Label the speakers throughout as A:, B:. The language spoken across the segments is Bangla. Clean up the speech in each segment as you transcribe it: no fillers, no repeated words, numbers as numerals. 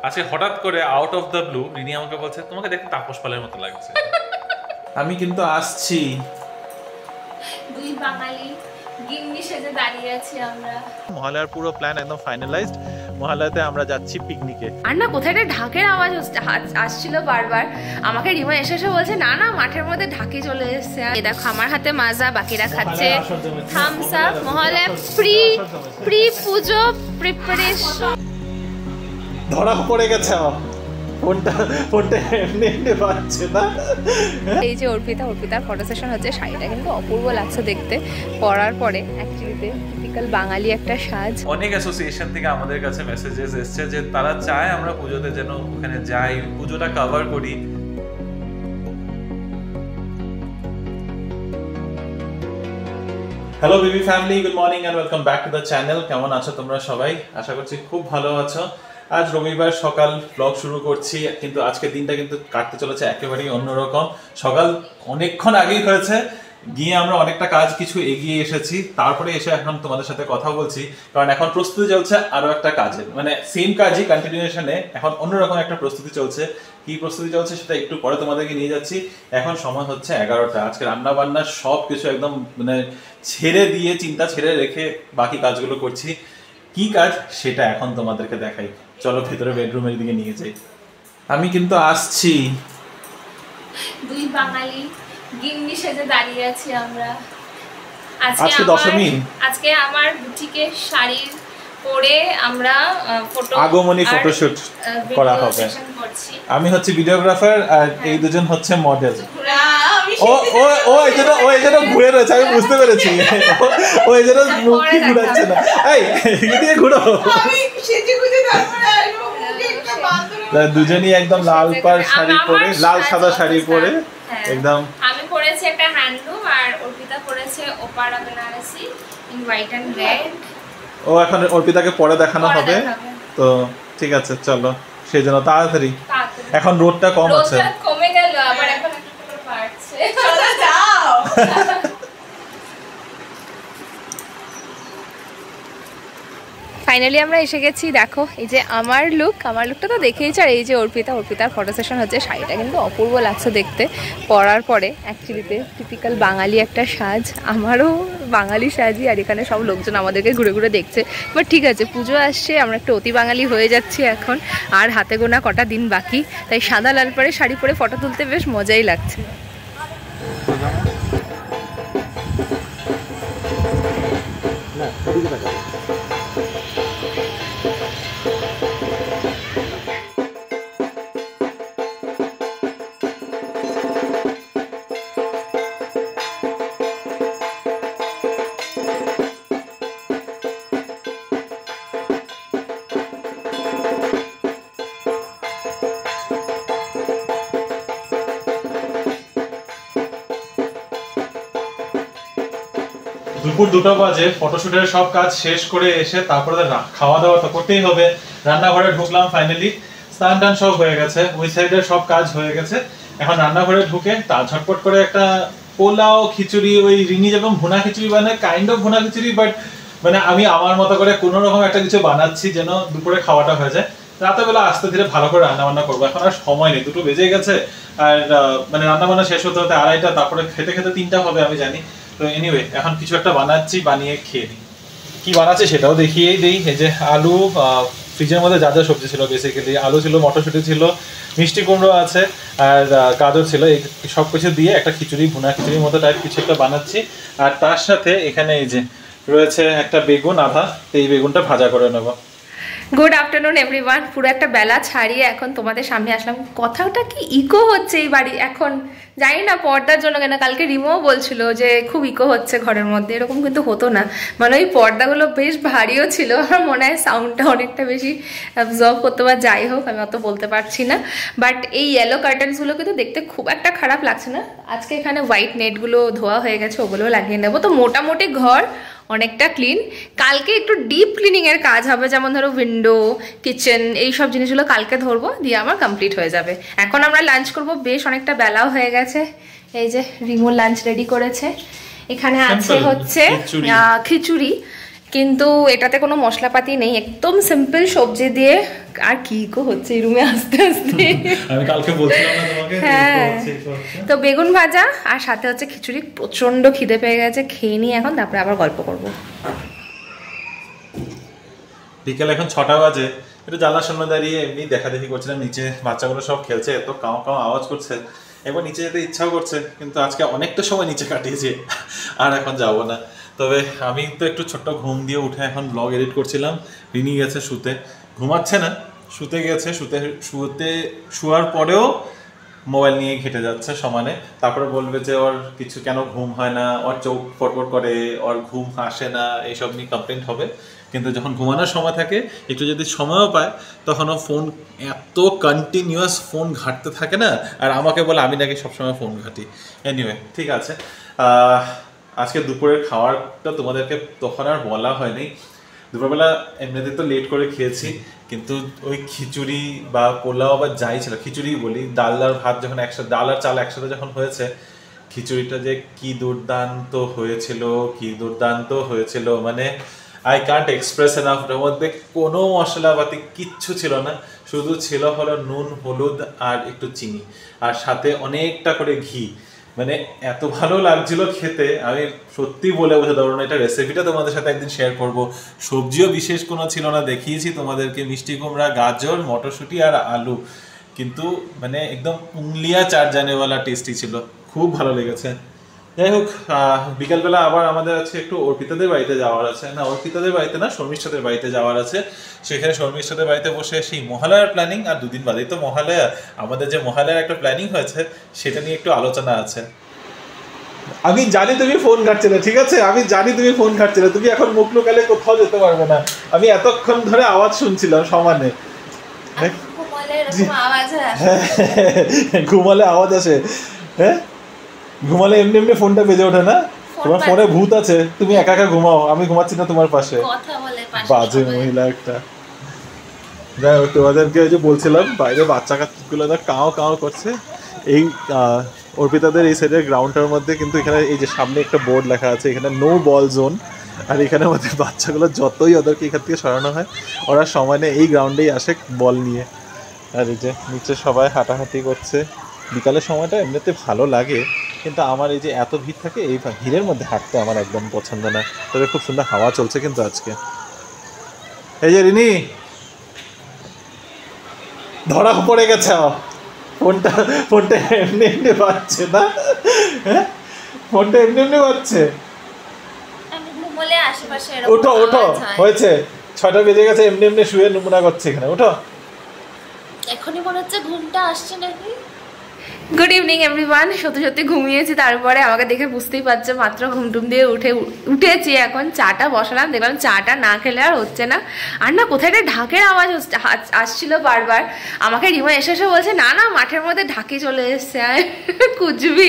A: আজকে হঠাৎ করে out of the blue Rini আমাকে বলছে তোমাকে দেখতে তাপস পালের মতো লাগছে। আমি কিন্তু আসছি।
B: দুই বাঙালি গিন্নি সেজে দাঁড়িয়ে আছি আমরা।
A: মহালয়ার পুরো প্ল্যান একদম ফাইনালাইজড। মহালয়াতে আমরা যাচ্ছি পিকনিকে।
B: আর না কোথায় একটা ঢাকের আওয়াজ আসছিল বারবার। আমাকে রিমা এসে বলছে না না মাঠের মধ্যে ঢাকি চলে এসেছে। এই দেখো আমার হাতে মাজা, বাকিরা খাচ্ছে থামস আপ। মহালয়া প্রি পুজো প্রিপারেশন।
A: ধরা পড়ে গেছে ফোনটা এমনি বাজছে না।
B: এই যে অর্পিতার ফটো সেশন হচ্ছে। শাড়িটা কিন্তু অপূর্ব লাগছে দেখতে পরার পরে। অ্যাকচুয়ালিতে টিপিক্যাল বাঙালি একটা সাজ।
A: অনেক অ্যাসোসিয়েশন থেকে আমাদের কাছে মেসেজেস এসেছে যে তারা চায় আমরা পুজোতে যেন ওখানে যাই, পুজোটা কভার করি। Hello BB family, good morning and welcome back to the channel. কেমন আছো তোমরা সবাই? আশা করছি খুব ভালো আছো। আজ রবিবার সকাল ব্লগ শুরু করছি, কিন্তু আজকের দিনটা কিন্তু কাটতে চলেছে একেবারেই অন্যরকম। সকাল অনেকক্ষণ আগেই হয়েছে, গিয়ে আমরা অনেকটা কাজ কিছু এগিয়ে এসেছি, তারপরে এসে এখন তোমাদের সাথে কথা বলছি। কারণ এখন প্রস্তুতি চলছে আরো একটা কাজের, মানে সেম কাজই কন্টিনিউশনে এখন অন্যরকম একটা প্রস্তুতি চলছে। কি প্রস্তুতি চলছে সেটা একটু পরে তোমাদেরকে নিয়ে যাচ্ছি। এখন সময় হচ্ছে 11টা। আজকে রান্না বান্না সব কিছু একদম মানে ছেড়ে দিয়ে, চিন্তা ছেড়ে রেখে বাকি কাজগুলো করছি। কি কাজ সেটা এখন তোমাদেরকে দেখাই। চলো ভেতরে বেডরুমের দিকে নিয়ে যাই। আমি কিন্তু আসছি।
B: দুই বাঙালি গিন্নি সেজে দাঁড়িয়ে আছি আমরা।
A: আজকে দশমী।
B: আজকে আমার বুটিকে শাড়ি পরে আমরা
A: আগমনী ফটোশুট করা হবে। আমি হচ্ছে ভিডিওগ্রাফার আর এই দুজন হচ্ছে মডেল। ও এই জন্য ঘুরে রয়েছে, আমি বুঝতে পেরেছি। ও এই জন্য মুখটি ঘুরাচ্ছে না। এই এদিকে ঘুরো। দুজনই একদম লাল পাড় শাড়ি পরে, লাল সাদা শাড়ি পরে একদম।
B: আমি পরেছি একটা হ্যান্ডলুম আর অর্পিতা পরেছে ওপাড়া Banarasi in white and red.
A: ও এখন অর্পিতাকে পরে দেখানো হবে, তো ঠিক আছে চলো। সেই জন্য তাড়াতাড়ি, এখন রোদটা কম আছে।
B: রোদটা কমে গেল, আবার এখন একটু করে পারছে। চলো যাও। ফাইনালি আমরা এসে গেছি। দেখো এই যে আমার লুকটা তো দেখেইছো। আর এই যে অর্পিতার ফটো সেশন হচ্ছে। শাড়িটা কিন্তু অপূর্ব লাগছে দেখতে পরার পরে। অ্যাকচুয়ালিতে টিপিক্যাল বাঙালি একটা সাজ, আমারও বাঙালি সাজই। আর এখানে সব লোকজন আমাদেরকে ঘুরে ঘুরে দেখছে। বাট ঠিক আছে, পুজো আসছে, আমরা একটু অতি বাঙালি হয়ে যাচ্ছি এখন। আর হাতে গোনা কটা দিন বাকি, তাই সাদা লাল পরে শাড়ি পরে ফটো তুলতে বেশ মজাই লাগছে।
A: দুপুর 2টা বাজে। ফটোশুটের সব কাজ শেষ করে এসে তারপরে খাওয়া দাওয়া তো করতেই হবে। রান্নাঘরে ঢুকলাম ফাইনালি। স্নান টান সব হয়ে গেছে, ওই সাইডের সব কাজ হয়ে গেছে। এখন রান্নাঘরে ঢুকে তা ঝটপট করে একটা পোলাও খিচুড়ি, ওই রিনি যেরকম ভুনা খিচুড়ি বানায়, কাইন্ড অফ ভুনা খিচুড়ি, বাট মানে আমি আমার মতো করে কোনো রকম একটা কিছু বানাচ্ছি যেন দুপুরে খাওয়াটা হয়ে যায়। রাতের বেলা আস্তে ধীরে ভালো করে রান্না বান্না করবো। এখন আর সময় নেই, 2টো বেজে গেছে। আর মানে রান্না বান্না শেষ হতে হতে 2:30, তারপরে খেতে খেতে 3টা হবে আমি জানি। তো এনিওয়ে এখন কিছু একটা বানাচ্ছি, বানিয়ে খেয়ে দিই। কি বানাচ্ছি সেটাও দেখিয়েই দিই। এই যে আলু, ফ্রিজের মধ্যে যা যা সবজি ছিল বেসিক্যালি আলু ছিল, মটরশুঁটি ছিল, মিষ্টি কুমড়ো আছে, আর গাজর ছিল। এই সব কিছু দিয়ে একটা খিচুড়ি, ভুনা খিচুড়ির মতো টাইপ কিছু একটা বানাচ্ছি। আর তার সাথে এখানে এই যে রয়েছে একটা বেগুন আধা, এই বেগুনটা ভাজা করে নেবো।
B: Good afternoon everyone. পুরো একটা বেলা ছাড়িয়ে এখন তোমাদের সামনে আসলাম। কথাটা কি ইকো হচ্ছে এই বাড়ি এখন, জানি না পর্দার জন্য কেন। কালকে রিমোও বলছিল যে খুব ইকো হচ্ছে ঘরের মধ্যে, এরকম কিন্তু হতো না। মানে ওই পর্দাগুলো বেশ ভারীও ছিল, আমার মনে হয় সাউন্ডটা অনেকটা বেশি অ্যাবজর্ব করতে পারে। যাই হোক, আমি অত বলতে পারছি না। বাট এই ইয়েলো কার্টেন্সগুলো কিন্তু দেখতে খুব একটা খারাপ লাগছে না। আজকে এখানে হোয়াইট নেটগুলো ধোয়া হয়ে গেছে, ওগুলোও লাগিয়ে নেবো। তো মোটামুটি ঘর অনেকটা ক্লিন। কালকে একটু ডিপ ক্লিনিংয়ের কাজ হবে, যেমন ধরো উইন্ডো, কিচেন, এই সব জিনিসগুলো কালকে ধরবো, দিয়ে আমার কমপ্লিট হয়ে যাবে। এখন আমরা লাঞ্চ করব, বেশ অনেকটা বেলাও হয়ে গেছে। এই যে রিমো লাঞ্চ রেডি করেছে। এখানে আছে হচ্ছে খিচুড়ি। কিন্তু এটাতে কোনো মশলাপাতি নেই, একদম সিম্পল সবজি দিয়ে। আর কি গো হচ্ছে এই রুমে আস্তে আস্তে,
A: আমি কালকে বলছিলাম না তোমাকে।
B: হ্যাঁ, তো বেগুন ভাজা আর সাথে হচ্ছে খিচুড়ি। প্রচন্ড খিদে পেয়ে গেছে, খেয়ে নিই এখন, তারপরে আবার গল্প করব।
A: বিকেল এখন 6টা বাজে। একটু জানলার সামনে দাঁড়িয়ে এমনি দেখা দেখি করছিলাম, নিচে বাচ্চাগুলো সব খেলছে, এত কাও কাও আওয়াজ করছে, এবার নিচে যেতে ইচ্ছাও করছে, কিন্তু আজকে অনেকটা সময় নিচে কাটিয়েছি, আর এখন যাবো না। তবে আমি তো একটু ছোট্ট ঘুম দিয়ে উঠে এখন ব্লগ এডিট করছিলাম। রিনি গেছে শুতে, ঘুমাচ্ছে না, শুতে গেছে। শোয়ার পরেও মোবাইল নিয়ে ঘেটে যাচ্ছে সমানে। তারপরে বলবে যে ওর কিছু কেন ঘুম হয় না, ওর চোখ ফটফট করে, ওর ঘুম আসে না, এইসব নিয়ে কমপ্লেন্ট হবে। কিন্তু যখন ঘুমানোর সময় থাকে, একটু যদি সময়ও পায়, তখনও ফোন, এত কন্টিনিউয়াস ফোন ঘাঁটতে থাকে না, আর আমাকে বলে আমি নাকি সবসময় ফোন ঘাঁটি। এনিওয়ে, ঠিক আছে। আজকে দুপুরের খাওয়ারটা তোমাদেরকে তখন আর বলা হয়নি। দুপুরবেলা এমনিতে তো লেট করে খেয়েছি, কিন্তু ওই খিচুড়ি বা পোলাও বা যাই ছিল, খিচুড়ি বলি, ডাল আর ভাত যখন একসাথে, ডাল আর চাল একসাথে যখন হয়েছে, খিচুড়িটা যে কি দুর্দান্ত হয়েছিল, মানে আই কান্ট এক্সপ্রেস এনাফ। ওর মধ্যে কোনো মশলাপাতি কিচ্ছু ছিল না, শুধু ছিল হলো নুন, হলুদ আর একটু চিনি, আর সাথে অনেকটা করে ঘি। মানে এত ভালো লাগছিল খেতে, আমি সত্যি বলে বোঝাতে পারবো না। এটা রেসিপিটা তোমাদের সাথে একদিন শেয়ার করব। সবজিও বিশেষ কোনো ছিল না, দেখিয়েছি তোমাদেরকে, মিষ্টি কুমড়া, গাজর, মটরশুঁটি আর আলু, কিন্তু মানে একদম উংলিয়া চার জানেওয়ালা টেস্টি ছিল, খুব ভালো লেগেছে। যাই হোক, বিকালবেলা আবার আমাদের আছে একটু অর্পিতাদের বাড়িতে যাওয়ার আছে, না অর্পিতাদের বাড়িতে না, শর্মিষ্ঠাদের বাড়িতে যাওয়ার আছে। সেখানে শর্মিষ্ঠাদের বাড়িতে বসে সেই মহালয়ার প্ল্যানিং, আর দুদিন বাদেই তো মহালয়া, আমাদের যে মহালয়ার একটা প্ল্যানিং হয়েছে সেটা নিয়ে একটু আলোচনা আছে। আমি জানি তুমি ফোন ঘাটছিলে, ঠিক আছে, আমি জানি তুমি ফোন ঘাটছিলে, তুমি এখন মুখ লুকালে কোথাও যেতে পারবে না। আমি এতক্ষণ ধরে আওয়াজ শুনছিলাম সমানে, ঘুমালে আওয়াজ আসে, হ্যাঁ ঘুমালে এমনি এমনি ফোনটা বেজে ওঠে না? তোমার ফোনে ভূত আছে, তুমি একা একা ঘুমাও, আমি ঘুমাচ্ছি না তোমার পাশে, বাজে মহিলা একটা। যাই হোক, তোমাদেরকে ওই যে বলছিলাম বাইরে বাচ্চা কাচ্চাগুলো কাও কাও করছে। এই অর্পিতাদের এই সাইডের গ্রাউন্ডটার মধ্যে কিন্তু এখানে এই যে সামনে একটা বোর্ড লেখা আছে, এখানে নো বল জোন, আর এখানে আমাদের বাচ্চাগুলো যতই ওদেরকে এখান থেকে সরানো হয়, ওরা সময় নেই, এই গ্রাউন্ডেই আসে বল নিয়ে। আর এই যে নিচে সবাই হাঁটাহাঁটি করছে। বিকালের সময়টা এমনিতে ভালো লাগে, কিন্তু আমার এই যে এত ভিড় থাকে, এই ভিড়ের মধ্যে হাঁটতে আমার একদম পছন্দ না। তবে খুব সুন্দর হাওয়া চলছে কিন্তু আজকে। এই যে রিনি ধরা পড়ে গেছে, ফোনটা এমনি এমনি বাজছে না, হ্যাঁ ফোনটা এমনি এমনি বাজছে। ওঠো ওঠো, হয়েছে 6টা বেজে গেছে, এমনি এমনি শুয়ে নমুনা করছে এখানে, ওঠো।
C: এখনই মনে হচ্ছে ঘুমটা আসছে নাকি।
B: Good evening everyone. সত্যি সত্যি ঘুমিয়েছি, তারপরে আমাকে দেখে বুঝতেই পারছো মাত্র ঘুমটুম দিয়ে উঠেছি। এখন চাটা বসালাম, দেখলাম চাটা না খেলে আর হচ্ছে না। আর না কোথায় একটা ঢাকের আওয়াজ আসছিল বারবার, আমাকে রিমা এসে বলছে না না মাঠের মধ্যে ঢাকি চলে এসছে। কুচবি,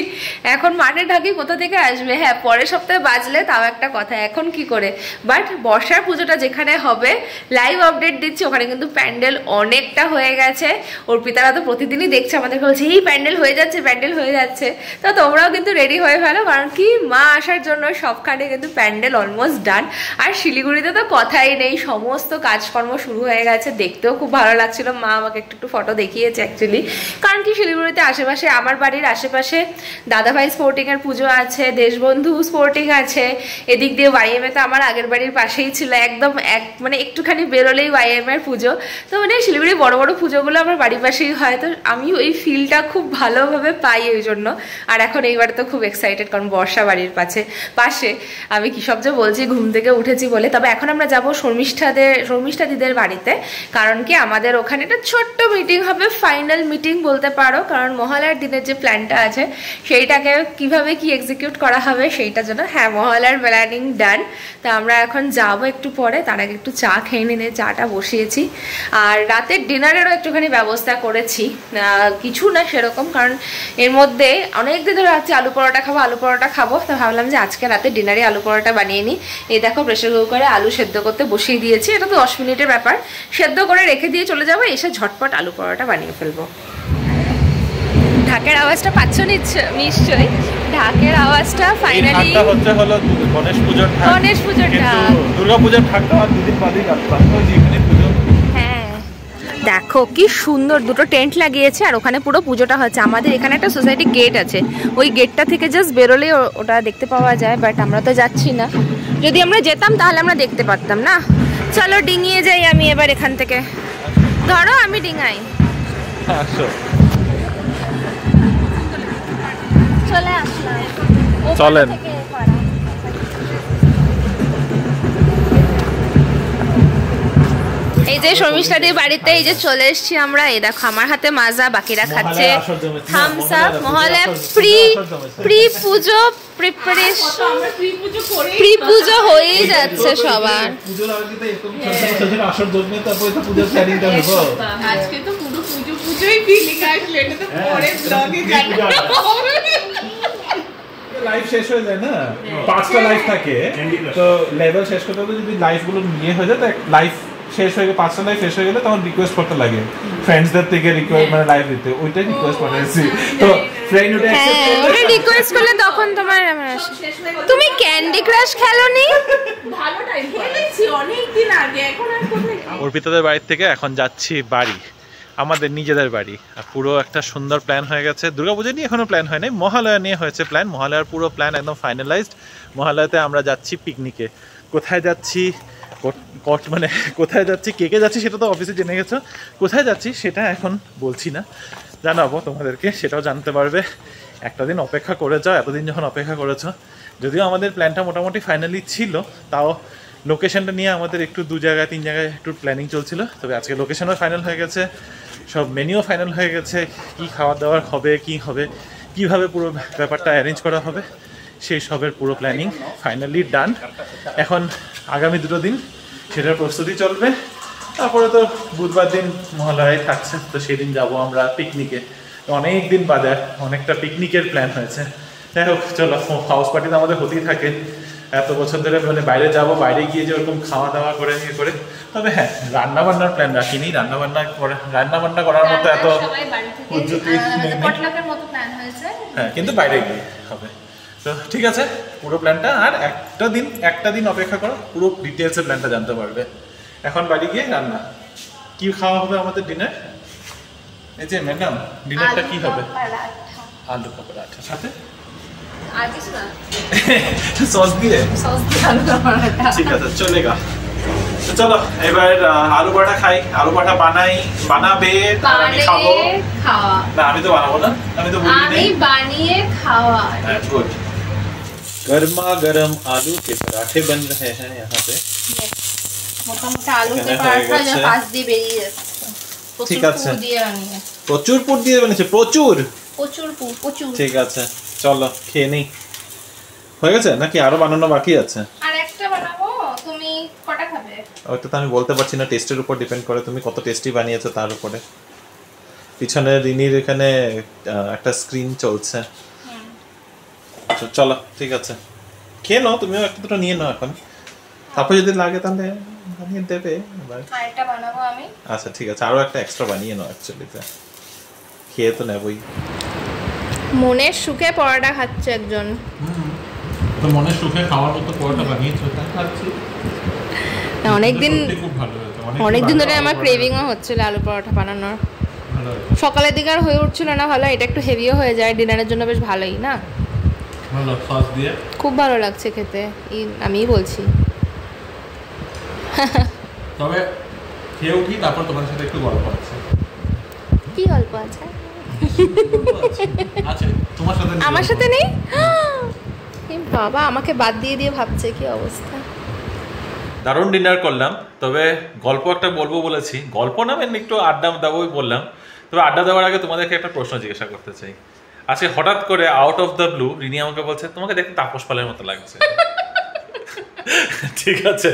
B: এখন মাঠের ঢাকি কোথা থেকে আসবে? হ্যাঁ পরের সপ্তাহে বাজলে তাও একটা কথা, এখন কি করে। বাট বর্ষার পুজোটা যেখানে হবে, লাইভ আপডেট দিচ্ছি, ওখানে কিন্তু প্যান্ডেল অনেকটা হয়ে গেছে। অর্পিতারা তো প্রতিদিনই দেখছে, আমাদেরকে বলছে এই প্যান্ডেল হয়ে যাচ্ছে। তো তোমরাও কিন্তু রেডি হয়ে ফেলো, কারণ কি মা আসার জন্য সবখানে কিন্তু প্যান্ডেল অলমোস্ট ডান। আর শিলিগুড়িতে তো কথাই নেই, সমস্ত কাজকর্ম শুরু হয়ে গেছে, দেখতেও খুব ভালো লাগছিল। মা আমাকে একটু ফটো দেখিয়েছে অ্যাকচুয়ালি, কারণ কি শিলিগুড়িতে আশেপাশে, আমার বাড়ির আশেপাশে দাদাভাই স্পোর্টিংয়ের পুজো আছে, দেশবন্ধু স্পোর্টিং আছে, এদিক দিয়ে ওয়াইএমএ তো আমার আগের বাড়ির পাশেই ছিল, একদম মানে একটুখানি বেরোলেই ওয়াইএমের পুজো। তো মানে শিলিগুড়ি বড় বড় পুজোগুলো আমার বাড়ির পাশেই হয়, তো আমি ওই ফিলটা খুব ভালোভাবে পাই ওই জন্য। আর এখন এইবার তো খুব এক্সাইটেড, কারণ বর্ষা বাড়ির পাশে। আমি কি সব যে বলছি ঘুম থেকে উঠেছি বলে। তবে এখন আমরা যাব শর্মিষ্ঠা দিদের বাড়িতে, কারণ কি আমাদের ওখানে একটা ছোট্ট মিটিং হবে, ফাইনাল মিটিং বলতে পারো, কারণ মহালয়ার দিনের যে প্ল্যানটা আছে সেইটাকে কিভাবে কি এক্সিকিউট করা হবে সেইটার জন্য। হ্যাঁ মহালয়ার প্ল্যানিং ডান, তো আমরা এখন যাব একটু পরে, তার আগে একটু চা খেয়ে নিয়ে চাটা বসিয়েছি। আর রাতের ডিনারেরও একটুখানি ব্যবস্থা করেছি, কিছু না সেরকম, কারণ এর মধ্যে অনেক দিন ধরে ভাবছি আলু পরোটা খাবো, তো ভাবলাম যে আজকে রাতে ডিনারে আলু পরোটা বানিয়ে নিই। এই দেখো প্রেসার কুকারে আলু সেদ্ধ করতে বসিয়ে দিয়েছি, এটা তো 10 মিনিটের ব্যাপার, সেদ্ধ করে রেখে দিয়ে চলে যাবো, এসে ঝটপট আলু পরোটা বানিয়ে ফেলবো। ঢাকের আওয়াজটা পাচ্ছ নিশ্চয়ই। ঢাকের আওয়াজটা ফাইনালি
A: হচ্ছে হলো গণেশ পুজোর ঢাক।
B: গণেশ পুজোর ঢাক।
A: দুর্গা পুজোর ঢাকটা আর দুদিন বাদেই পুজো।
B: হ্যাঁ দেখো কি সুন্দর, দুটো টেন্ট লাগিয়েছে আর ওখানে পুরো পুজোটা হচ্ছে। আমাদের এখানে একটা সোসাইটি গেট আছে, ওই গেটটা থেকে জাস্ট বেরোলে ওটা দেখতে পাওয়া যায়, বাট আমরা তো যাচ্ছি না। যদি আমরা যেতাম তাহলে আমরা দেখতে পারতাম না। চলো ডিঙিয়ে যাই আমি এবার এখান থেকে। ধরো আমি ডিঙাই। চলে আসলাম।
A: চলেন।
B: এই যে শর্মিষ্ঠাদির বাড়িতে এই যে চলে এসেছি আমরা। এই দেখো আমার হাতে মাজা, বাকিরা খাচ্ছে থামস আপ। মহালয়া প্রি পুজো প্রিপারেশন, প্রি পুজো হয়েই যাচ্ছে সবার।
D: আজকে তো পুরো পুজো পুজোই ফিলিং আসলো, এটা তো পরে ব্লগে
A: লাইভ শেষ হয়ে যায় না, 5টা লাইভ থাকে, তো লেভেল শেষ করতে হলে যদি লাইভ গুলো নিয়ে হয়ে যায়, লাইভ শেষ হয়ে গেলে 5টা লাইভ শেষ হয়ে গেলে তখন রিকোয়েস্ট করতে লাগে ফ্রেন্ডসদের থেকে, রিকোয়েস্ট মানে লাইভ দিতে, ওইটাই রিকোয়েস্ট পাঠাচ্ছি। তো ফ্রেন্ড ওটা অ্যাকসেপ্ট করলে,
B: রিকোয়েস্ট করলে তখন তোমার তুমি ক্যান্ডি ক্রাশ খেলোনি?
D: ভালো টাইম খেলেছি অনেক দিন আগে, এখন আর কোথায়।
A: অর্পিতাদের বাড়ি থেকে এখন যাচ্ছি বাড়ি, আমাদের নিজেদের বাড়ি। আর পুরো একটা সুন্দর প্ল্যান হয়ে গেছে। দুর্গাপূজা নিয়ে এখনো প্ল্যান হয় নাই, মহালয়া নিয়ে হয়েছে প্ল্যান। মহালয়ার পুরো প্ল্যান একদম ফাইনালাইজড। মহালয়াতে আমরা যাচ্ছি পিকনিকে। কোথায় যাচ্ছি মানে কোথায় যাচ্ছি, কে কে যাচ্ছি সেটা তো অফিসে জেনে গেছো। কোথায় যাচ্ছি সেটা এখন বলছি না, জানাবো তোমাদেরকে, সেটাও জানতে পারবে। একটা দিন অপেক্ষা করে যাও, এতদিন যখন অপেক্ষা করেছো। যদিও আমাদের প্ল্যানটা মোটামুটি ফাইনালি ছিল, তাও লোকেশনটা নিয়ে আমাদের একটু 2 জায়গায় 3 জায়গায় একটু প্ল্যানিং চলছিল। তবে আজকে লোকেশনও ফাইনাল হয়ে গেছে, সব মেনুও ফাইনাল হয়ে গেছে। কি খাওয়া দাওয়ার হবে, কি হবে, কিভাবে পুরো ব্যাপারটা অ্যারেঞ্জ করা হবে, সেই সবের পুরো প্ল্যানিং ফাইনালি ডান। এখন আগামী 2 দিন সেটার প্রস্তুতি চলবে। তারপরে তো বুধবার দিন মহালয়ায় থাকছে, তো সেদিন যাব আমরা পিকনিকে। অনেক দিন বাদে অনেকটা পিকনিকের প্ল্যান হয়েছে। যাই হোক চলো, হাউস পার্টি তো আমাদের হতেই থাকে এত বছর ধরে, মানে বাইরে যাব, বাইরে গিয়ে যে ওরকম খাওয়া দাওয়া করে নিয়ে করে। তবে হ্যাঁ, রান্নাবান্নার প্ল্যান রাখিনি। রান্নাবান্না করার মতো এত পদ্ধতি হ্যাঁ, কিন্তু বাইরে গিয়ে হবে। তো ঠিক আছে, পুরো প্ল্যানটা আর একটা দিন অপেক্ষা করো, পুরো ডিটেলসের প্ল্যানটা জানতে পারবে। এখন বাড়ি গিয়ে রান্না কি খাওয়া হবে আমাদের ডিনার। এই যে ম্যাডাম, ডিনারটা কি হবে? আলু কা পরাঠা সাথে সস দিয়ে আলু কা পরাঠা। ঠিক আছে, চলেগা। তো চলো এবার আলু পরাঠা খাই। আলু পরাঠা বানাবে, আমি খাবো। না আমি তো বানাবো না, আমি তো বলি
B: বানিয়ে খাওয়া।
A: गुड। गर्मा गर्म आलू के पराठे बन रहे हैं यहाँ पे।
B: মোটামুটি আলু के पराठा যা পাঁচ দিয়ে বেরিয়ে যাচ্ছে।
A: ঠিক আছে, প্রচুর পুর দিয়ে বানিয়েছে, প্রচুর। ঠিক আছে চলো খেয়ে নেই। হয়ে গেছে নাকি আরো বানানো বাকি আছে?
B: আর একটা বানাবো। তুমি কটা খাবে?
A: ওটা তো আমি বলতে পারছি না, টেস্টের উপর ডিপেন্ড করে তুমি কত টেস্টি বানিয়েছো তার উপরে। পিছনে রিনির এখানে একটা স্ক্রিন চলছে। চলো ঠিক আছে, খেয়ে নাও, তুমিও একটা দুটো নিয়ে নাও এখন, তারপর যদি লাগে তাহলে বানিয়ে দেবে।
B: আরেকটা বানাবো আমি।
A: আচ্ছা ঠিক আছে, আরো একটা এক্সট্রা বানিয়ে নাও। অ্যাকচুয়ালিতে খেয়ে তো নেবই।
B: মনের সুখে পরোটা খাচ্ছে একজন।
A: তো মনের সুখে খাওয়ার মতো পরোটা বানিয়েছো, তাই খাচ্ছি।
B: অনেকদিন ধরে আমার ক্রেভিংও হচ্ছিল আলু পরোটা বানানোর। সকালের দিকে আর হয়ে উঠছিল না ভালো, এটা একটু হেভিও হয়ে যায়, ডিনারের জন্য বেশ ভালোই না?
A: ভালো সস দিয়ে
B: খুব ভালো লাগছে খেতে, আমিই বলছি।
A: তবে খেয়ে উঠি, তারপর তোমার সাথে একটু গল্প আছে।
B: কি গল্প আছে?
A: আচ্ছা তোমার সাথে?
B: আমার সাথে নেই? বাবা আমাকে বাদ দিয়ে ভাবছে, কি অবস্থা।
A: দারুণ ডিনার করলাম, তবে গল্প একটা বলবো বলেছি, গল্প না মানে একটু আড্ডা দেবোই বললাম। তবে আড্ডা দেওয়ার আগে তোমাদেরকে একটা প্রশ্ন জিজ্ঞাসা করতে চাই। আজকে হঠাৎ করে out of the blue Rini আমাকে বলছে তোমাকে দেখতে তাপস পালের মতো লাগছে। ঠিক আছে,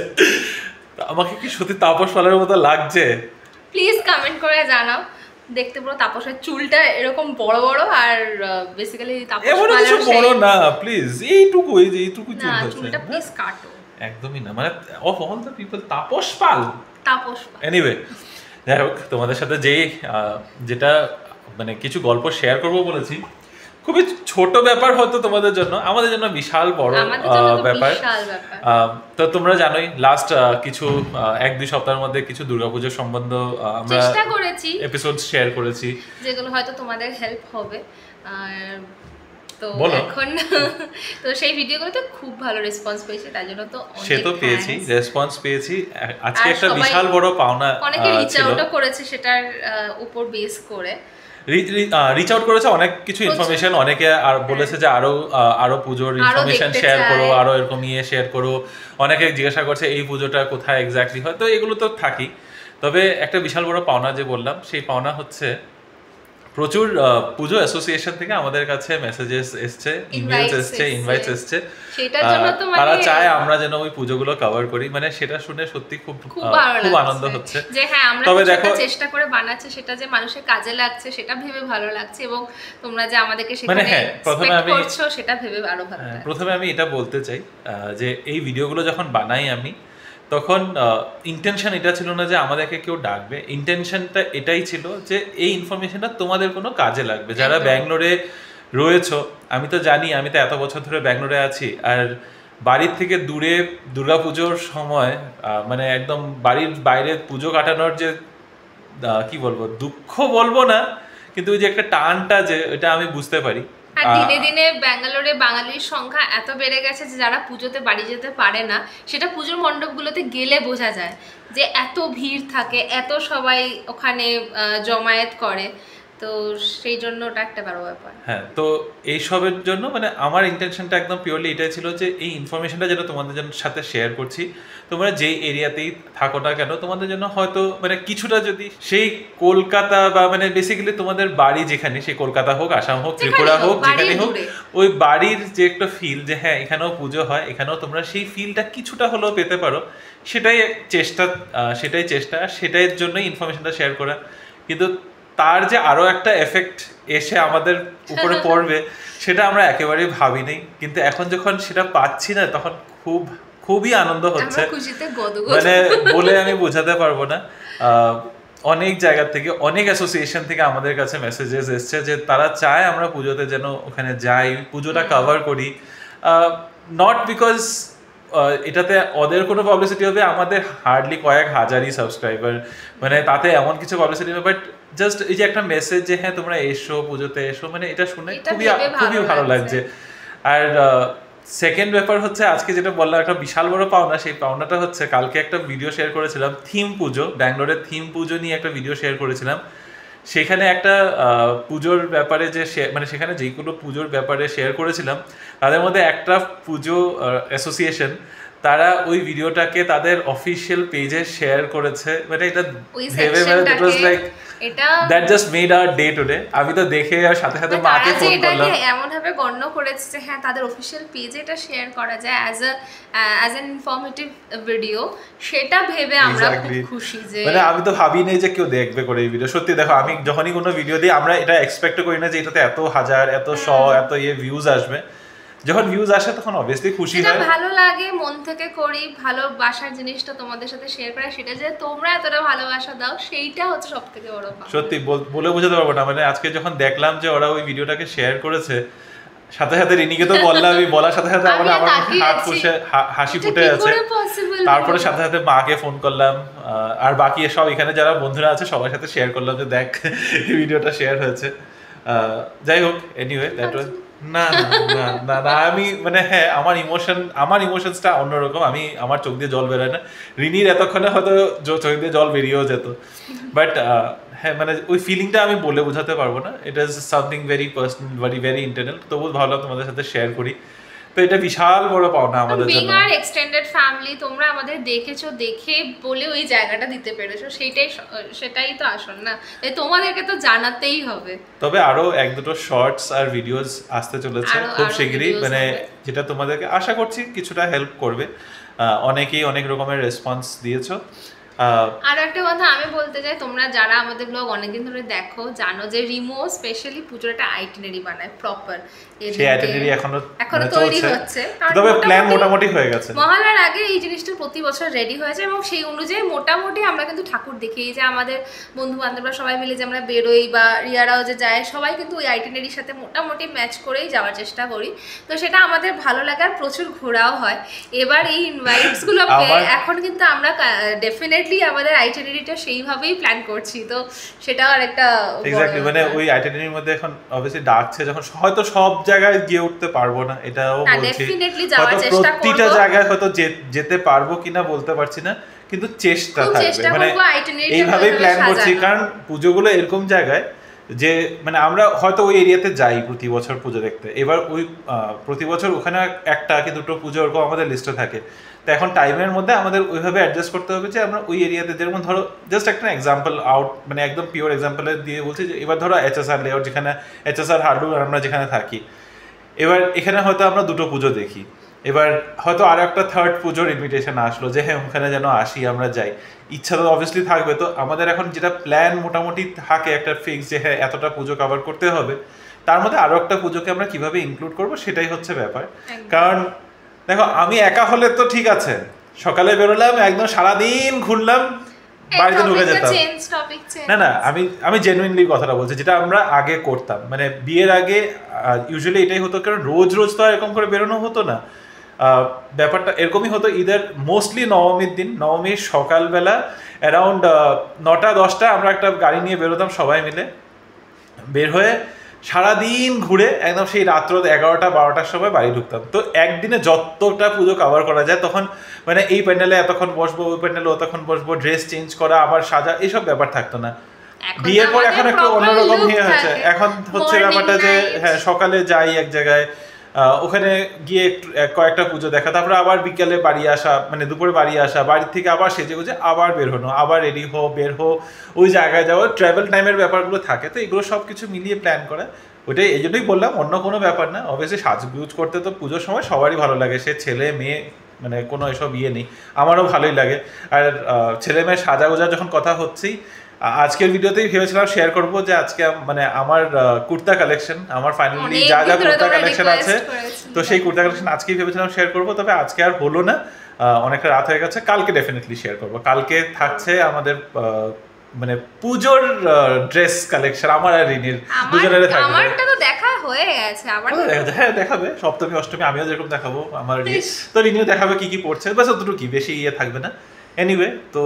A: আমাকে কি সত্যি তাপস পালের মতো লাগছে?
B: প্লিজ কমেন্ট করে জানাও। দেখতে পুরো তাপসের চুলটা এরকম বড় বড়, আর বেসিক্যালি তাপস পালের
A: বড় না, প্লিজ এইটুকু চুল
B: না,
A: হচ্ছে।
B: চুলটা প্লিজ কাটো।
A: একদমই না, মানে of all the people Tapas Pal.
B: Tapas Pal.
A: Anyway, যাই হোক, তোমাদের সাথে যেটা মানে কিছু গল্প শেয়ার করব বলেছি। খুবই ছোট ব্যাপার হয়তো তোমাদের জন্য, আমাদের জন্য বিশাল বড় ব্যাপার। তো তোমরা জানোই লাস্ট কিছু 1-2 সপ্তাহের মধ্যে কিছু দুর্গাপূজার সম্বন্ধ আমরা
B: চেষ্টা করেছি,
A: এপিসোড শেয়ার করেছি,
B: যেগুলো হয়তো তোমাদের হেল্প হবে। আর তো এখন তো সেই ভিডিওগুলোতে খুব ভালো রেসপন্স পেয়েছি, তাই জন্য তো
A: সে তো পেয়েছি, রেসপন্স পেয়েছি। আজকে একটা বিশাল বড় পাওনা
B: অনেকে রিচ আউটও করেছে সেটার উপর বেস করে,
A: রিচ আউট করেছে অনেক কিছু ইনফরমেশন। অনেকে আর বলেছে যে আরো পুজোর ইনফরমেশন শেয়ার করো, আরো এরকম শেয়ার করো। অনেকে জিজ্ঞাসা করছে এই পুজোটা কোথায় এক্স্যাক্টলি হয়, তো এগুলো তো থাকি। তবে একটা বিশাল বড় পাওনা যে বললাম, সেই পাওনা হচ্ছে প্রচুর পুজো অ্যাসোসিয়েশন থেকে আমাদের কাছে মেসেজেস এসছে, ইমেলস এসছে, ইনভাইটস এসছে। তারা চায় আমরা যেন ওই পুজোগুলো কভার করি। মানে সেটা শুনে সত্যি খুব আনন্দ হচ্ছে
B: যে হ্যাঁ আমরা তবে দেখো চেষ্টা করে বানাচ্ছি, সেটা যে মানুষের কাজে লাগছে সেটা ভেবে ভালো লাগছে, এবং তোমরা যে আমাদেরকে সেখানে এক্সপেক্ট করছো সেটা ভেবে আরো ভালো লাগছে।
A: প্রথমে আমি এটা বলতে চাই যে এই ভিডিওগুলো যখন বানাই আমি, তখন ইন্টেনশন এটা ছিল না যে আমাদেরকে কেউ ডাকবে। ইন্টেনশনটা এটাই ছিল যে এই ইনফরমেশনটা তোমাদের কোনো কাজে লাগবে। যারা ব্যাঙ্গালোরে রয়েছো, আমি তো জানি, আমি তো এত বছর ধরে ব্যাঙ্গালোরে আছি, আর বাড়ির থেকে দূরে দুর্গাপুজোর সময় মানে একদম বাড়ির বাইরে পুজো কাটানোর যে কি বলবো, দুঃখ বলবো না, কিন্তু ওই যে একটা টানটা, যে এটা আমি বুঝতে পারি।
B: আর দিনে দিনে ব্যাঙ্গালোরে বাঙালির সংখ্যা এত বেড়ে গেছে যে যারা পুজোতে বাড়ি যেতে পারে না, সেটা পুজোর মণ্ডপগুলোতে গেলে বোঝা যায় যে এত ভিড় থাকে, এত সবাই ওখানে জমায়েত করে। তো সেই জন্য ওটা একটা বড় ব্যাপার।
A: হ্যাঁ, তো এইসবের জন্য মানে আমার ইন্টেনশনটা একদম পিওরলি এটাই ছিল যে এই ইনফরমেশনটা যেটা তোমাদের সাথে শেয়ার করছি, তোমরা যেই এরিয়াতেই থাকো না কেন, তোমাদের জন্য হয়তো মানে কিছুটা যদি সেই কলকাতা বা মানে বেসিক্যালি তোমাদের বাড়ি যেখানে, সেই কলকাতা হোক, আসাম হোক, ত্রিপুরা হোক, যেখানে হোক, ওই বাড়ির যে একটা ফিল, যে হ্যাঁ এখানেও পুজো হয়, এখানেও তোমরা সেই ফিলটা কিছুটা হলেও পেতে পারো, সেটাই চেষ্টা, সেটাই জন্যই ইনফরমেশনটা শেয়ার করা। কিন্তু তার যে আরো একটা এফেক্ট এসে আমাদের উপরে পড়বে, সেটা আমরা একেবারেই ভাবিনি। কিন্তু এখন যখন সেটা পাচ্ছি না, তখন খুবই আনন্দ হচ্ছে, মানে বলে আমি বোঝাতে পারবো না। অনেক জায়গা থেকে, অনেক অ্যাসোসিয়েশন থেকে আমাদের কাছে মেসেজেস এসছে যে তারা চায় আমরা পুজোতে যেন ওখানে যাই, পুজোটা কভার করি। নট বিকজ এটাতে ওদের কোনো পাবলিসিটি হবে, আমাদের হার্ডলি কয়েক হাজারই সাবস্ক্রাইবার, মানে তাতে এমন কিছু পাবলিসিটি হবে, বাট জাস্ট এই যে একটা মেসেজ যে হ্যাঁ তোমরা এসো, পুজোতে এসো, মানে এটা শুনে খুবই ভালো লাগছে। আর সেকেন্ড ব্যাপার হচ্ছে, আজকে যেটা বললাম একটা বিশাল বড় পাওনা, সেই পাওনাটা হচ্ছে কালকে একটা ভিডিও শেয়ার করেছিলাম থিম পুজো, ব্যাঙ্গালোরের থিম পুজো নিয়ে একটা ভিডিও শেয়ার করেছিলাম। সেখানে একটা পুজোর ব্যাপারে যে মানে সেখানে যেগুলো পুজোর ব্যাপারে শেয়ার করেছিলাম, তাদের মধ্যে একটা পুজো অ্যাসোসিয়েশন, তারা ওই ভিডিওটাকে তাদের অফিসিয়াল পেজে শেয়ার করেছে। মানে এটা ভেবে that was like that just made our day today. আমি তো দেখে আর সাথে সাথে মাকে ফোন করলাম,
B: এমন ভাবে গণ্য করেছে যে হ্যাঁ তাদের অফিসিয়াল পেজে এটা শেয়ার করা যায় অ্যাজ অ্যান ইনফরমেটিভ ভিডিও, সেটা ভেবে আমরা খুব খুশি। যে
A: মানে আমি তো ভাবিনি যে কেউ দেখবে করে এই ভিডিও। সত্যি দেখো, আমি যখনই কোনো ভিডিও দিই, আমরা এটা এক্সপেক্ট করি না যে এটাতে এত হাজার, এত এত ভিউজ আসবে। যখন ভিউজ আসে তখন অবভিয়াসলি খুশি হয়,
B: ভালো লাগে, মন থেকে করি, ভালোবাসার জিনিসটা তোমাদের সাথে শেয়ার করা, সেটা যে তোমরা এতটা ভালোবাসা দাও, সেইটা হচ্ছে সবথেকে বড় পাওয়া।
A: সত্যি বলে বোঝাতে পারবো না। মানে আজকে যখন দেখলাম যে ওরা ওই ভিডিওটাকে শেয়ার করেছে, সাথে সাথে রিনিকে তো বললাম, আমি বলার সাথে সাথে আমার হাসি ফুটে আছে। তারপরে সাথে সাথে মাকে ফোন করলাম, আর বাকি সব এখানে যারা বন্ধুরা আছে সবার সাথে শেয়ার করলাম যে দেখ ভিডিওটা শেয়ার হয়েছে। যাই হোক, এনিওয়ে দ্যাট ওয়াজ না না না না আমি মানে হ্যাঁ আমার ইমোশনসটা অন্যরকম। আমার চোখ দিয়ে জল বেরোয় না, রিনির এতক্ষণে হয়তো চোখ দিয়ে জল বেরিয়েও যেত, বাট হ্যাঁ মানে ওই ফিলিংটা আমি বলে বোঝাতে পারবো না। It is something very personal, very internal. তবু ভাবলাম তোমাদের সাথে শেয়ার করি। তো এটা বিশাল বড় পাওনা আমাদের জন্য।
B: আর এক্সটেন্ডেড ফ্যামিলি, তোমরা আমাদের দেখেছো, দেখে বলে ওই জায়গাটা দিতে পেরেছো, সেটাই তো আসল না, তাই তোমাদেরকে তো জানাতেই হবে।
A: তবে আরো 1-2 শর্টস আর ভিডিওস আসতে চলেছে খুব শীঘ্রই, মানে যেটা তোমাদেরকে আশা করছি কিছুটা হেল্প করবে। অনেকেই অনেক রকমের রেসপন্স দিয়েছো,
B: আর একটা কথা আমি বলতে চাই, তোমরা যারা আমাদের ব্লগ অনেকদিন ধরে দেখো জানো যে রিমো স্পেশালি পুজোর একটা আইটিনারি বানায় প্রপার।
A: সেই আইটিনারি এখনো
B: তৈরি হচ্ছে,
A: তবে প্ল্যান মোটামুটি হয়ে গেছে।
B: মহালয়ার আগে এই জিনিসটা প্রতি বছর রেডি হয়েছে এবং সেই অনুযায়ী মোটামুটি আমরা কিন্তু ঠাকুর দেখি যে আমাদের বন্ধু বান্ধবরা সবাই মিলে যে আমরা বেরোই বা রিয়ারাও যে যায়, সবাই কিন্তু ওই আইটিনারির সাথে মোটামুটি ম্যাচ করেই যাওয়ার চেষ্টা করি। তো সেটা আমাদের ভালো লাগে আর প্রচুর ঘোরাও হয়। এবার এই ইনভাইটসগুলো এখন কিন্তু আমরা ডেফিনেটলি আমাদের আইটিনারিটা সেইভাবেই প্ল্যান করছি, তো সেটাও আর একটা
A: এক্স্যাক্টলি মানে ওই আইটিনারির মধ্যে এখন অবভিয়াসলি ডাকছে যখন, হয়তো সব জায়গায় গিয়ে উঠতে পারবো না এটাও বলছি,
B: ডেফিনেটলি যাওয়ার চেষ্টা করব,
A: প্রতিটা জায়গায় হয়তো যেতে পারবো কিনা বলতে পারছি না, কিন্তু চেষ্টা থাকবে। মানে এইভাবেই প্ল্যান করছি, কারণ পুজোগুলো এরকম জায়গায় যে মানে আমরা হয়তো ওই এরিয়াতে যাই প্রতি বছর পুজো দেখতে, এবার ওই প্রতি বছর ওখানে একটা কি দুটো পুজো ওরকম আমাদের লিস্টে থাকে। তো এখন টাইমের মধ্যে আমাদের ওইভাবে অ্যাডজাস্ট করতে হবে যে আমরা ওই এরিয়াতে, যেমন ধরো জাস্ট একটা এক্সাম্পল আউট মানে একদম পিওর এক্সাম্পল দিয়ে বলছি যে এবার ধরো HSR লেআউট, যেখানে HSR হার্ডওয়্যার আমরা যেখানে থাকি, এবার এখানে হয়তো আমরা দুটো পুজো দেখি, এবার হয়তো আরো একটা থার্ড পুজোর ইনভিটেশন আসলো যে হ্যাঁ ওখানে যেন আসি, আমরা যাই, ইচ্ছা তো অবভিয়াসলি থাকবে। তো আমাদের এখন যেটা প্ল্যান মোটামুটি থাকে একটা ফিক্স যে হ্যাঁ এতটা পুজো কভার করতে হবে, তার মধ্যে আরো একটা পুজোকে আমরা কিভাবে ইনক্লুড করবো সেটাই হচ্ছে ব্যাপার। কারণ দেখো আমি একা হলে তো ঠিক আছে, সকালে বেরোলাম একদম সারাদিন ঘুরলাম, বাড়িতে ঢুকে যেতাম। না না, আমি জেনুইনলি কথাটা বলছি, যেটা আমরা আগে করতাম, মানে বিয়ের আগে ইউজুয়ালি এটাই হতো, কারণ রোজ রোজ তো এরকম করে বেরোনো হতো না। ব্যাপারটা এরকমই হতো ঈদের মোস্টলি নবমীর দিন, নবমীর সকালবেলা অ্যারাউন্ড 9টা-10টা আমরা একটা গাড়ি নিয়ে বেরোতাম সবাই মিলে, বের হয়ে সারাদিন ঘুরে একদম সেই রাত্র 11টা-12টার সময় বাড়ি ঢুকতাম। তো একদিনে যতটা পুজো কভার করা যায়, তখন মানে এই প্যান্ডেলে এতক্ষণ বসবো, ওই প্যান্ডেলে অতক্ষণ বসবো, ড্রেস চেঞ্জ করা, আবার সাজা, এইসব ব্যাপার থাকতো না। বিয়ের পর এখন একটু অন্যরকম হয়ে হয়েছে, এখন হচ্ছে ব্যাপারটা যে হ্যাঁ সকালে যাই এক জায়গায়, ওখানে গিয়ে কয়েকটা পুজো দেখা, তারপরে আবার বিকেলে বাড়ি আসা, মানে দুপুরে বাড়ি আসা, বাড়ির থেকে আবার সেজে গুজে আবার বের হনো, আবার রেডি হো, বের হো, ওই জায়গায় যাওয়া, ট্রাভেল টাইমের ব্যাপারগুলো থাকে। তো এগুলো সব কিছু মিলিয়ে প্ল্যান করা, ওইটাই এই জন্যই বললাম, অন্য কোনো ব্যাপার না। অবভিয়াসলি সাজগুজ করতে তো পুজোর সময় সবারই ভালো লাগে, সে ছেলে মেয়ে মানে কোনো এসব ইয়ে নেই, আমারও ভালোই লাগে। আর ছেলে মেয়ের সাজাগোজার যখন কথা হচ্ছেই, আজকের ভিডিওতেই ভেবেছিলাম শেয়ার করবো যে আজকে মানে আমার কুর্তা কালেকশন, আমার ফাইনালি যা যা কুর্তা কালেকশন আছে, তো সেই কুর্তা কালেকশন আজকেই ভেবেছিলাম শেয়ার করবো, তবে আজকে আর হলো না, অনেকটা রাত হয়ে গেছে। কালকে ডেফিনেটলি শেয়ার করবো। কালকে থাকছে আমাদের মানে পুজোর ড্রেস কালেকশন, আমার আর রিনির দুজনের থাকবে।
B: আমারটা তো দেখা হয়ে গেছে, আবার
A: হ্যাঁ দেখাবে, সপ্তমী অষ্টমী আমিও যেরকম দেখাবো, আমার তো রিনিও দেখাবে কি কি পড়ছে, বাস অতটুকু, কি বেশি ইয়ে থাকবে না। এনিওয়ে, তো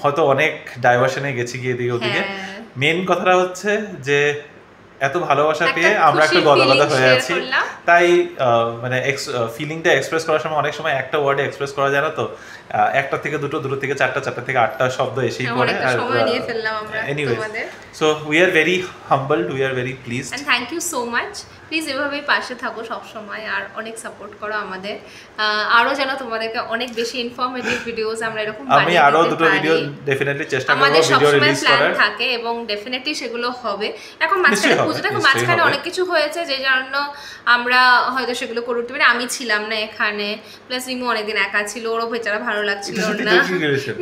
A: হয়তো অনেক ডাইভার্সনে গেছি গিয়ে এদিকে ওদিকে। মেন কথাটা হচ্ছে যে এত ভালোবাসা পেয়ে আমরা একটু গদগদ হয়ে আছি, তাই মানে ফিলিংটা এক্সপ্রেস করার সময় অনেক সময় একটা ওয়ার্ডে এক্সপ্রেস করা যায় না, তো একটা থেকে দুটো, দুটো থেকে চারটা, চারটা থেকে 8টা শব্দ এসেই পড়ে। আর anyway, so we are very humbled, we are very pleased,
B: and thank you so much. Please এভাবেই পাশে থাকো সব সময় আর অনেক সাপোর্ট করো আমাদের, আরো যেন তোমাদেরকে অনেক বেশি ইনফরমেটিভ ভিডিওস আমরা এরকম বানিয়ে দিতে পারি।
A: আমি আরো দুটো ভিডিও ডেফিনেটলি চেষ্টা করব ভিডিও রিলিজ করার,
B: থাকে এবং ডেফিনেটলি সেগুলো হবে। এখন মাঝখানে অনেক কিছু হয়েছে যে জন্য আমরা হয়তো সেগুলো করে উঠতে পারি। আমি ছিলাম না এখানে, প্লাস রিমু অনেকদিন একা ছিল, ওরও বেচারা ভালো লাগছিল না।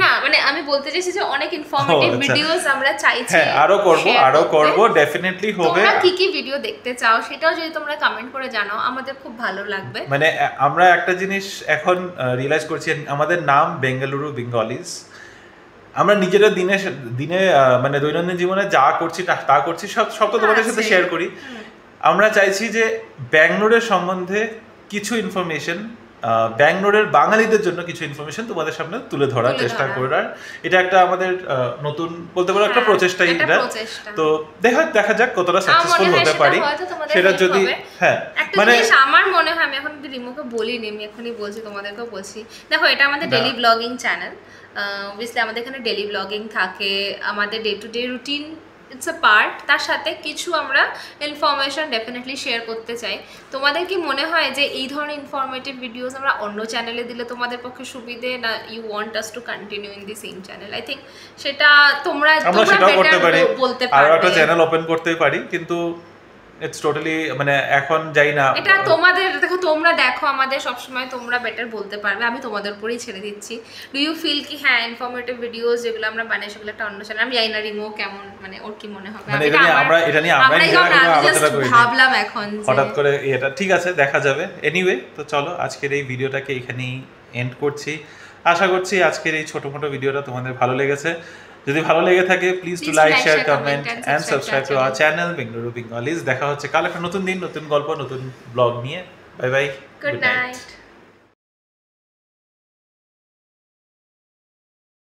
B: না মানে আমি বলতে চাইছি যে অনেক ইনফরমেটিভ ভিডিওস আমরা চাইছি,
A: হ্যাঁ আরো করব ডেফিনেটলি হবে।
B: তোমরা কি কি ভিডিও দেখতে চাও সেটাও যদি তোমরা কমেন্ট করে জানাও, আমাদের খুব ভালো লাগবে।
A: মানে আমরা একটা জিনিস এখন রিয়েলাইজ করছি, আমাদের নাম বেঙ্গালুরু বেঙ্গলিজ, আমরা নিজেরা দিনে মানে দৈনন্দিন জীবনে যা করছি তা করছি, সব তো তোমাদের সাথে শেয়ার করি। আমরা চাইছি যে ব্যাঙ্গালোরের সম্বন্ধে কিছু ইনফরমেশন, ব্যাঙ্গালোরের বাঙালিদের জন্য কিছু ইনফরমেশন তোমাদের সামনে তুলে ধরার চেষ্টা করার, এটা একটা আমাদের নতুন বলতে পারো একটা প্রচেষ্টাই এটা। তো দেখা যাক কতটা সাকসেসফুল হতে পারি সেটা। যদি হ্যাঁ মানে
B: আমার মনে হয়, আমি এখন রিমুকে বলিনি, আমি এখনই বলছি, তোমাদেরকেও বলছি, দেখো এটা আমাদের ডেইলি ব্লগিং চ্যানেল, অবভিয়াসলি আমাদের এখানে ডেইলি ব্লগিং থাকে, আমাদের day to day routine it's a part, তার সাথে কিছু আমরা ইনফরমেশন ডেফিনেটলি শেয়ার করতে চাই। তোমাদের কি মনে হয় যে এই ধরনের ইনফরমেটিভ ভিডিওস আমরা অন্য চ্যানেলে দিলে তোমাদের পক্ষে সুবিধে, না you want us to continue in the same channel? I think সেটা তোমরা
A: সেটাও করতে পারি, আর একটা চ্যানেল ওপেন করতেই পারি, কিন্তু ইটস টোটালি মানে এখন যাই না,
B: এটা তোমাদের দেখো, তোমরা দেখো আমাদের সবসময়, তোমরা বেটার বলতে পারবে, আমি তোমাদের উপরেই ছেড়ে দিচ্ছি। ডু ইউ ফিল কি হ্যাঁ ইনফরমেটিভ ভিডিওস যেগুলো আমরা বানাই সেগুলো একটা অন্য চ্যানেল, আমি জানি না রিমো কেমন মানে ওর কি মনে হবে,
A: মানে এটা নিয়ে আমরা আলোচনা করি
B: ভাবলাম এখন
A: হঠাৎ করে এটা। ঠিক আছে, দেখা যাবে। এনিওয়ে, তো চলো আজকের এই ভিডিওটাকে এখানেই এন্ড করছি। আশা করছি আজকের এই ছোট মোটো ভিডিওটা তোমাদের ভালো লেগেছে। যদি ভালো লেগে থাকে please to like, share, comment and subscribe to our channel Bengaluru Bengalis. দেখা হচ্ছে কাল একটা নতুন দিন, নতুন গল্প, নতুন ব্লগ নিয়ে। Bye bye,
B: good night.